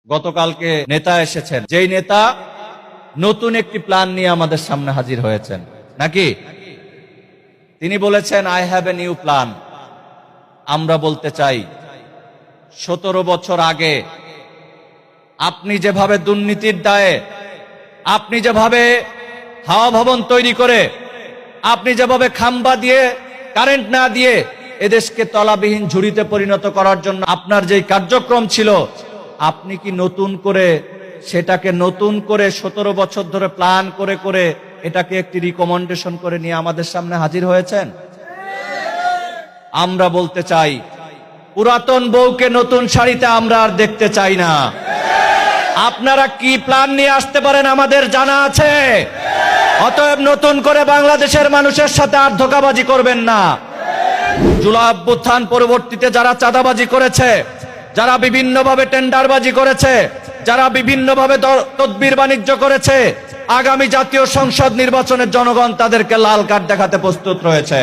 গতকালকে নেতা এসেছেন, যেই নেতা নতুন একটি প্ল্যান নিয়ে আমাদের সামনে হাজির হয়েছেন, নাকি? তিনি বলেছেন, I have a new plan. আমরা বলতে চাই, 17 বছর আগে আপনি যেভাবে দুর্নীতির দায়ে, আপনি যেভাবে হাওয়া ভবন তৈরি করে, আপনি যেভাবে খাম্বা দিয়ে, কারেন্ট না দিয়ে এদেশকে তলাবিহীন ঝুড়িতে পরিণত করার জন্য আপনার যেই কার্যক্রম ছিল, আপনি কি নতুন করে সেটাকে 17 বছর ধরে প্ল্যান করে করে এটাকে একটি রিকমেন্ডেশন করে নিয়ে আমাদের সামনে হাজির হয়েছেন? আমরা বলতে চাই, পুরাতন বউকে নতুন শাড়িতে আমরা আর দেখতে চাই না। আপনারা কি প্ল্যান নিয়ে আসতে পারেন আমাদের জানা আছে। অতএব নতুন করে বাংলাদেশের মানুষের সাথে আর ধোঁকাবাজি করবেন না। জুলাই অভ্যুত্থান পরবর্তীতে যারা চাঁদাবাজি করেছে, যারা বিভিন্নভাবে টেন্ডারবাজি করেছে, যারা বিভিন্নভাবে তদবির বাণিজ্য করেছে, আগামী জাতীয় সংসদ নির্বাচনের জনগণ তাদেরকে লাল কার্ড দেখাতে প্রস্তুত রয়েছে।